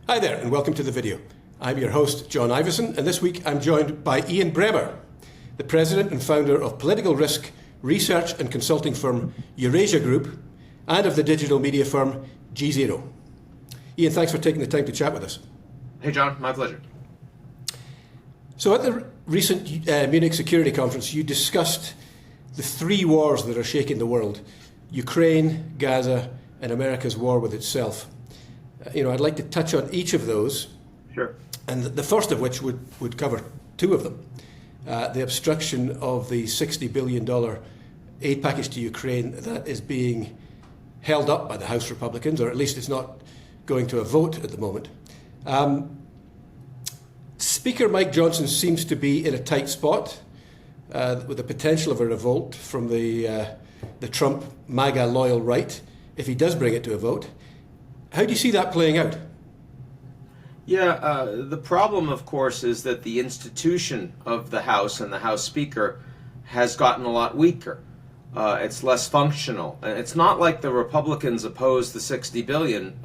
Hi there and welcome to the video. I'm your host, John Ivison, and this week I'm joined by Ian Bremmer, the president and founder of political risk research and consulting firm Eurasia Group and of the digital media firm Gzero. Ian, thanks for taking the time to chat with us. Hey John, my pleasure. So at the recent Munich Security Conference, you discussed the three wars that are shaking the world: Ukraine, Gaza, and America's war with itself. I'd like to touch on each of those. Sure. And the first of which would cover two of them. The obstruction of the $60 billion aid package to Ukraine that is being held up by the House Republicans, or at least it's not going to a vote at the moment. Speaker Mike Johnson seems to be in a tight spot with the potential of a revolt from the Trump MAGA loyal right if he does bring it to a vote. How do you see that playing out? Yeah, the problem, of course, is that the institution of the House and the House Speaker has gotten a lot weaker. It's less functional. And it's not like the Republicans oppose the $60 billion.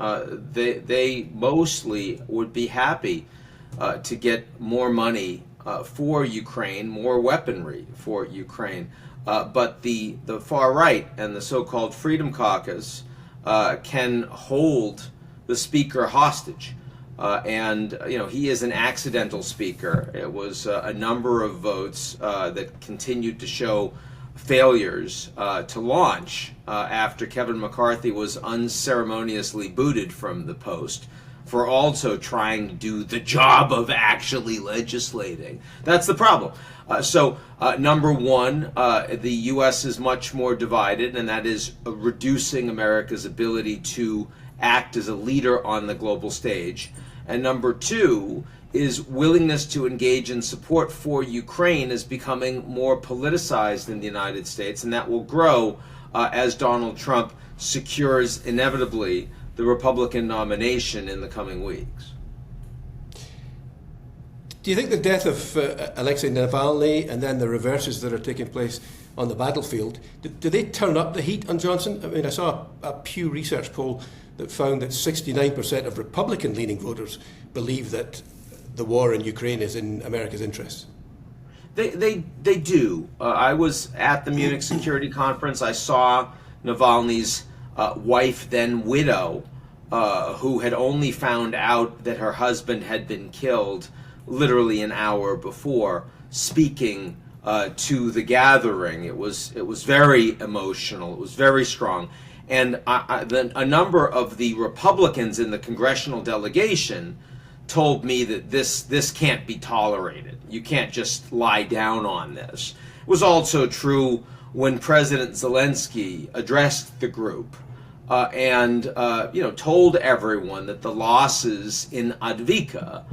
They mostly would be happy to get more money for Ukraine, more weaponry for Ukraine. But the far right and the so-called Freedom Caucus can hold the speaker hostage. And he is an accidental speaker. It was a number of votes that continued to show failures to launch after Kevin McCarthy was unceremoniously booted from the post for also trying to do the job of actually legislating. That's the problem. So number one, the U.S. is much more divided, and that is reducing America's ability to act as a leader on the global stage. And number two is willingness to engage in support for Ukraine is becoming more politicized in the United States, and that will grow as Donald Trump secures inevitably the Republican nomination in the coming weeks. Do you think the death of Alexei Navalny and then the reverses that are taking place on the battlefield, do they turn up the heat on Johnson? I mean, I saw a Pew Research poll that found that 69% of Republican-leaning voters believe that the war in Ukraine is in America's interests. They do. I was at the Munich Security Conference. I saw Navalny's wife, then widow, who had only found out that her husband had been killed literally an hour before, speaking to the gathering. It was very emotional. It was very strong. And a number of the Republicans in the congressional delegation told me that this can't be tolerated. You can't just lie down on this. It was also true when President Zelensky addressed the group and told everyone that the losses in Advika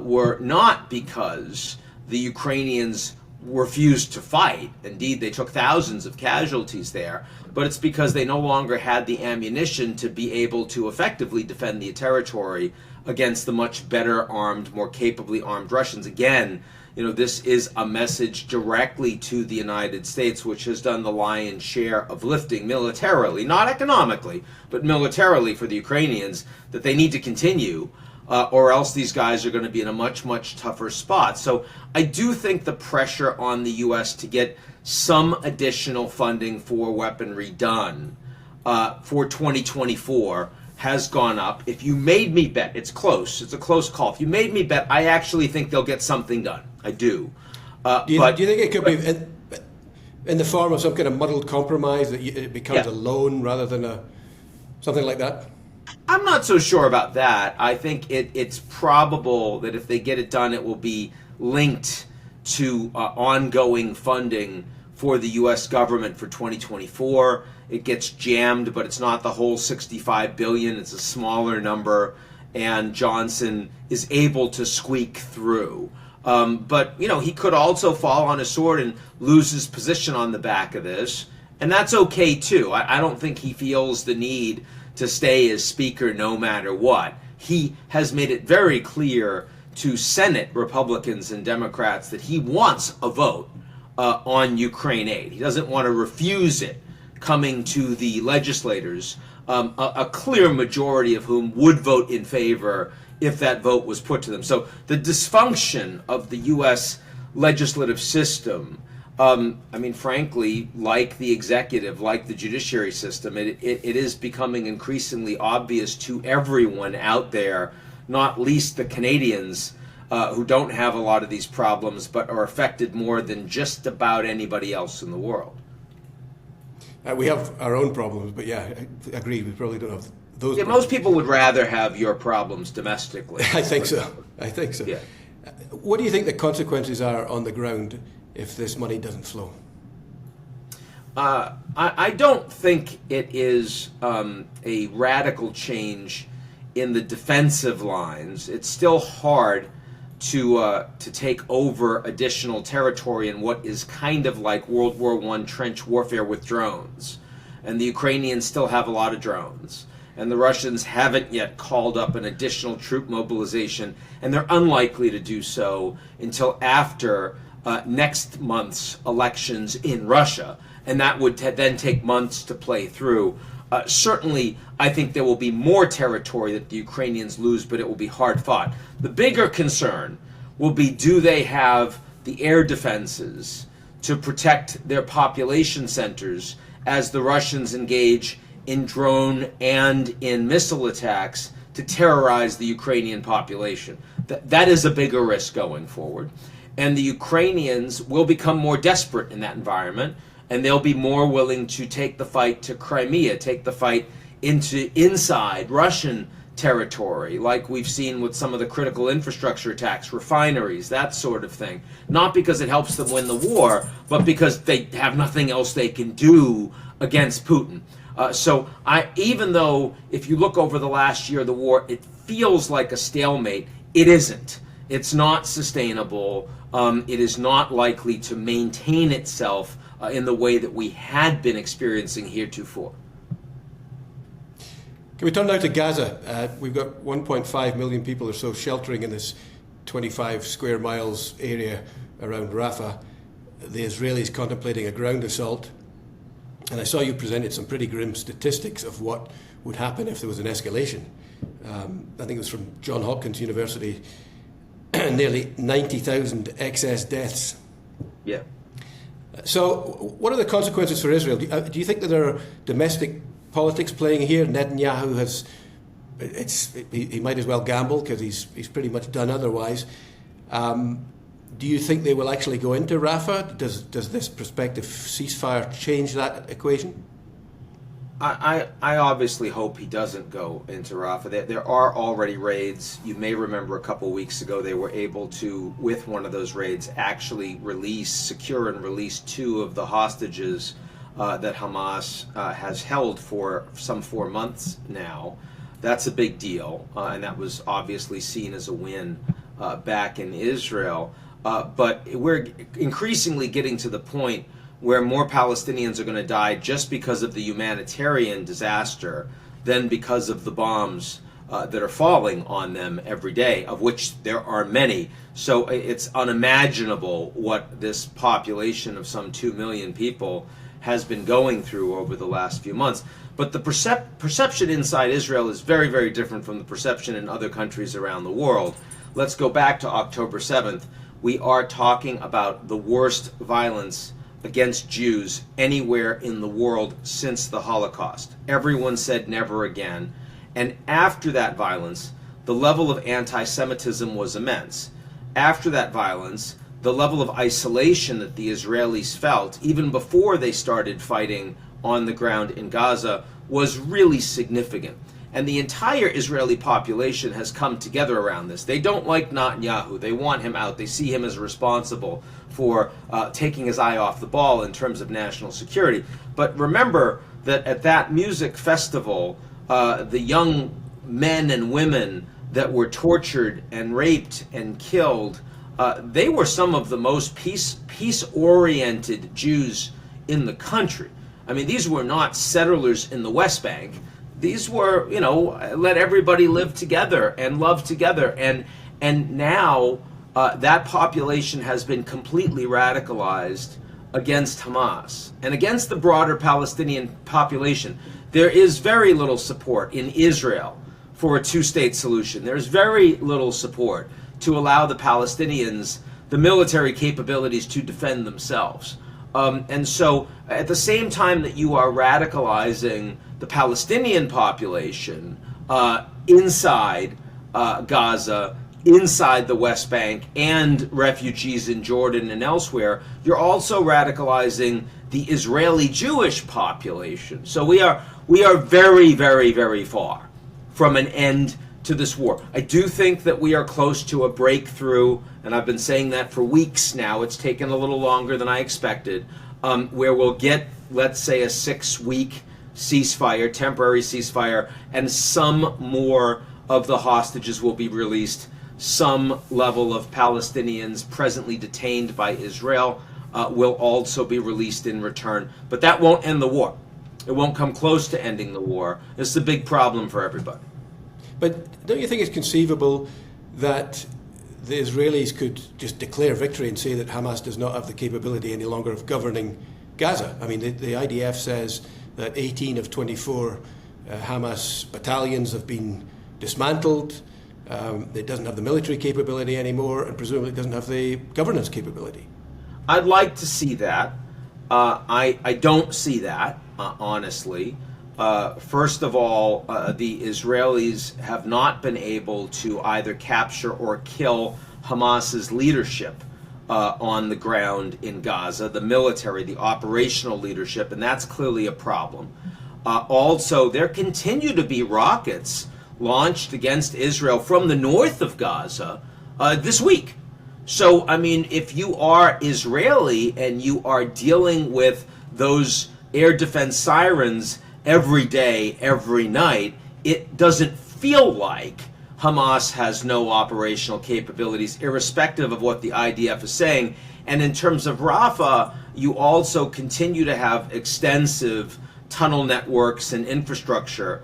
were not because the Ukrainians refused to fight. Indeed, they took thousands of casualties there, but it's because they no longer had the ammunition to be able to effectively defend the territory against the much better armed, more capably armed Russians. Again, this is a message directly to the United States, which has done the lion's share of lifting militarily, not economically, but militarily for the Ukrainians, that they need to continue, or else these guys are going to be in a much, much tougher spot. So I do think the pressure on the U.S. to get some additional funding for weaponry done for 2024 has gone up. If you made me bet, it's close. It's a close call. If you made me bet, I actually think they'll get something done. I do. Do you think it could be in the form of some kind of muddled compromise, that it becomes a loan rather than something like that? I'm not so sure about that. I think it's probable that if they get it done, it will be linked to ongoing funding for the U.S. government for 2024. It gets jammed, but it's not the whole $65 billion. It's a smaller number, and Johnson is able to squeak through. But he could also fall on his sword and lose his position on the back of this, and that's okay too. I don't think he feels the need to stay as speaker no matter what. He has made it very clear to Senate Republicans and Democrats that he wants a vote on Ukraine aid. He doesn't want to refuse it coming to the legislators, a clear majority of whom would vote in favor if that vote was put to them. So the dysfunction of the U.S. legislative system, frankly, like the executive, like the judiciary system, it is becoming increasingly obvious to everyone out there, not least the Canadians, who don't have a lot of these problems but are affected more than just about anybody else in the world. We have our own problems, but yeah, I agree, we probably don't have those. Yeah, problems. most people would rather have your problems domestically. I think so. Yeah. What do you think the consequences are on the ground if this money doesn't flow? I don't think it is a radical change in the defensive lines. It's still hard to take over additional territory in what is kind of like World War I trench warfare with drones. And the Ukrainians still have a lot of drones. And the Russians haven't yet called up an additional troop mobilization, and they're unlikely to do so until after next month's elections in Russia. And that would then take months to play through. Certainly, I think there will be more territory that the Ukrainians lose, but it will be hard fought. The bigger concern will be, do they have the air defenses to protect their population centers as the Russians engage in drone and in missile attacks to terrorize the Ukrainian population? That is a bigger risk going forward. And the Ukrainians will become more desperate in that environment, and they'll be more willing to take the fight to Crimea, take the fight inside Russian territory, like we've seen with some of the critical infrastructure attacks, refineries, that sort of thing. Not because it helps them win the war, but because they have nothing else they can do against Putin. So even though if you look over the last year of the war, it feels like a stalemate, it isn't. It's not sustainable. It is not likely to maintain itself in the way that we had been experiencing heretofore. Can we turn now to Gaza? We've got 1.5 million people or so sheltering in this 25 square miles area around Rafah. The Israelis contemplating a ground assault. And I saw you presented some pretty grim statistics of what would happen if there was an escalation. I think it was from Johns Hopkins University, nearly 90,000 excess deaths. Yeah. So what are the consequences for Israel? Do you think that there are domestic politics playing here? Netanyahu he might as well gamble because he's pretty much done otherwise. Do you think they will actually go into Rafah? Does this prospective ceasefire change that equation? I obviously hope he doesn't go into Rafah. There are already raids. You may remember a couple weeks ago they were able to, with one of those raids, actually secure and release 2 of the hostages that Hamas has held for some 4 months now. That's a big deal, and that was obviously seen as a win back in Israel. But we're increasingly getting to the point where more Palestinians are going to die just because of the humanitarian disaster than because of the bombs that are falling on them every day, of which there are many. So it's unimaginable what this population of some 2 million people has been going through over the last few months. But the perception inside Israel is very, very different from the perception in other countries around the world. Let's go back to October 7th. We are talking about the worst violence against Jews anywhere in the world since the Holocaust. Everyone said never again. And after that violence, the level of anti-Semitism was immense. After that violence, the level of isolation that the Israelis felt, even before they started fighting on the ground in Gaza, was really significant. And the entire Israeli population has come together around this. They don't like Netanyahu. They want him out. They see him as responsible for taking his eye off the ball in terms of national security. But remember that at that music festival, the young men and women that were tortured and raped and killed, they were some of the most peace-oriented Jews in the country. I mean, these were not settlers in the West Bank. These were, let everybody live together and love together. And now that population has been completely radicalized against Hamas and against the broader Palestinian population. There is very little support in Israel for a two-state solution. There's very little support to allow the Palestinians the military capabilities to defend themselves. And so at the same time that you are radicalizing the Palestinian population inside Gaza, inside the West Bank, and refugees in Jordan and elsewhere, you're also radicalizing the Israeli Jewish population. So we are very, very, very far from an end to this war. I do think that we are close to a breakthrough, and I've been saying that for weeks now. It's taken a little longer than I expected, where we'll get, let's say, a 6-week ceasefire, temporary ceasefire, and some more of the hostages will be released. Some level of Palestinians presently detained by Israel will also be released in return. But that won't end the war. It won't come close to ending the war. It's a big problem for everybody. But don't you think it's conceivable that the Israelis could just declare victory and say that Hamas does not have the capability any longer of governing Gaza? I mean, the IDF says that 18 of 24 Hamas battalions have been dismantled. It doesn't have the military capability anymore, and presumably it doesn't have the governance capability. I'd like to see that. I don't see that, honestly. First of all, the Israelis have not been able to either capture or kill Hamas's leadership on the ground in Gaza, the military, the operational leadership, and that's clearly a problem. Also, there continue to be rockets launched against Israel from the north of Gaza this week. So, I mean, if you are Israeli and you are dealing with those air defense sirens every day, every night, it doesn't feel like Hamas has no operational capabilities, irrespective of what the IDF is saying. And in terms of Rafah, you also continue to have extensive tunnel networks and infrastructure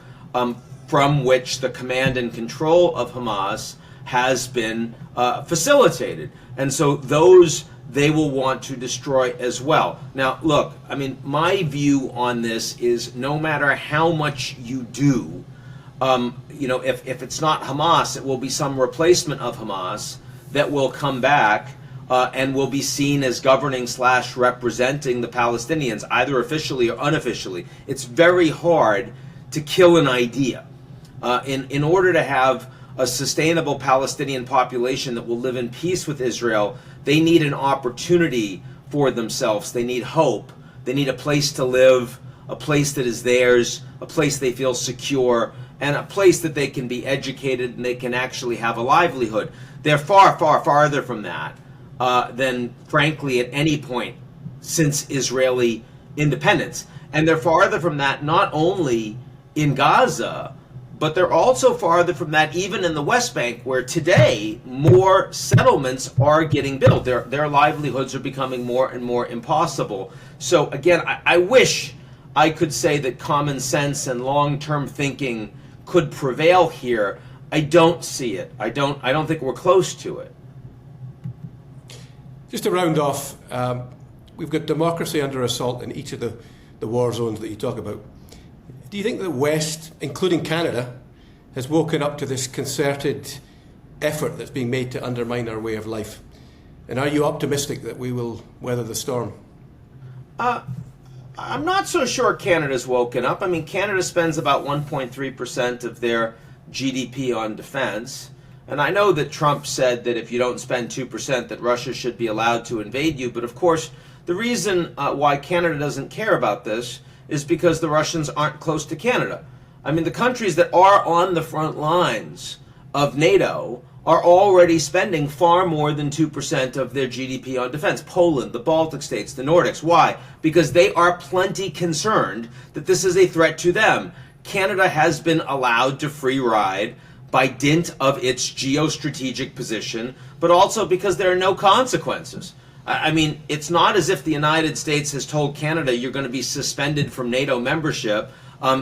from which the command and control of Hamas has been facilitated. And so those they will want to destroy as well. Now, look, I mean, my view on this is no matter how much you do, if it's not Hamas, it will be some replacement of Hamas that will come back and will be seen as governing / representing the Palestinians, either officially or unofficially. It's very hard to kill an idea. In order to have a sustainable Palestinian population that will live in peace with Israel, they need an opportunity for themselves. They need hope. They need a place to live, a place that is theirs, a place they feel secure, and a place that they can be educated and they can actually have a livelihood. They're far, far farther from that than, frankly, at any point since Israeli independence. And they're farther from that not only in Gaza, but they're also farther from that even in the West Bank, where today more settlements are getting built. Their livelihoods are becoming more and more impossible. So again, I wish I could say that common sense and long-term thinking could prevail here. I don't see it. I don't think we're close to it. Just to round off, we've got democracy under assault in each of the war zones that you talk about. Do you think the West, including Canada, has woken up to this concerted effort that's being made to undermine our way of life? And are you optimistic that we will weather the storm? I'm not so sure Canada's woken up. I mean, Canada spends about 1.3% of their GDP on defense. And I know that Trump said that if you don't spend 2%, that Russia should be allowed to invade you. But of course, the reason why Canada doesn't care about this is because the Russians aren't close to Canada. I mean, the countries that are on the front lines of NATO are already spending far more than 2% of their GDP on defense. Poland, the Baltic states, the Nordics. Why? Because they are plenty concerned that this is a threat to them. Canada has been allowed to free ride by dint of its geostrategic position, but also because there are no consequences. I mean, it's not as if the United States has told Canada you're going to be suspended from NATO membership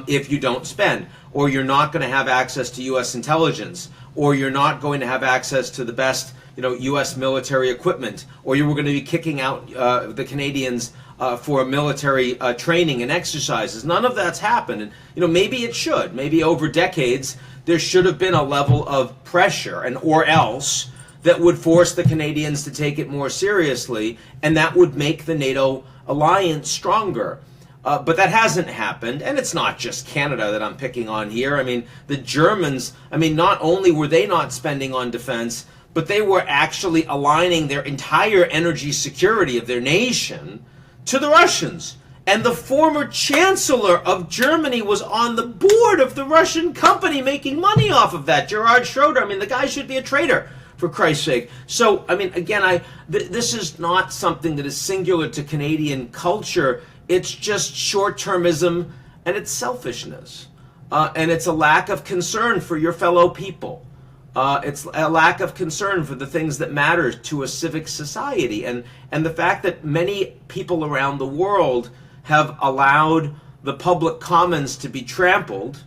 if you don't spend, or you're not going to have access to U.S. intelligence, or you're not going to have access to the best, U.S. military equipment, or you were going to be kicking out the Canadians for military training and exercises. None of that's happened. And, maybe it should. Maybe over decades there should have been a level of pressure, and or else, that would force the Canadians to take it more seriously, and that would make the NATO alliance stronger. But that hasn't happened, and it's not just Canada that I'm picking on here. I mean, the Germans, not only were they not spending on defense, but they were actually aligning their entire energy security of their nation to the Russians. And the former chancellor of Germany was on the board of the Russian company making money off of that, Gerhard Schroeder. The guy should be a traitor, for Christ's sake. So, again, this is not something that is singular to Canadian culture. It's just short-termism, and it's selfishness. And it's a lack of concern for your fellow people. It's a lack of concern for the things that matter to a civic society. And the fact that many people around the world have allowed the public commons to be trampled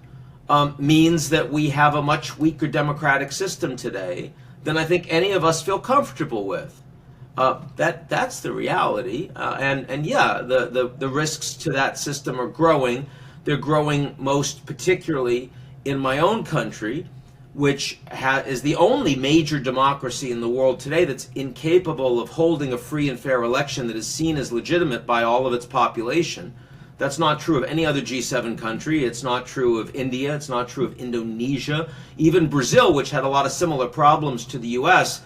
means that we have a much weaker democratic system today than I think any of us feel comfortable with. That's the reality, and yeah, the risks to that system are growing. They're growing most particularly in my own country, which is the only major democracy in the world today that's incapable of holding a free and fair election that is seen as legitimate by all of its population. That's not true of any other G7 country. It's not true of India. It's not true of Indonesia. Even Brazil, which had a lot of similar problems to the U.S.,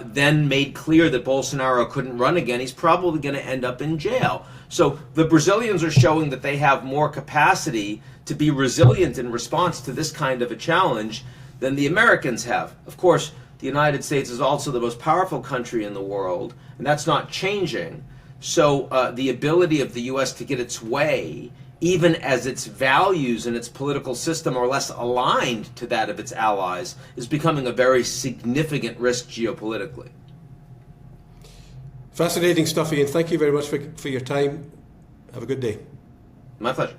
then made clear that Bolsonaro couldn't run again. He's probably going to end up in jail. So the Brazilians are showing that they have more capacity to be resilient in response to this kind of a challenge than the Americans have. Of course, the United States is also the most powerful country in the world, and that's not changing. So the ability of the U.S. to get its way, even as its values and its political system are less aligned to that of its allies, is becoming a very significant risk geopolitically. Fascinating stuff, Ian. Thank you very much for your time. Have a good day. My pleasure.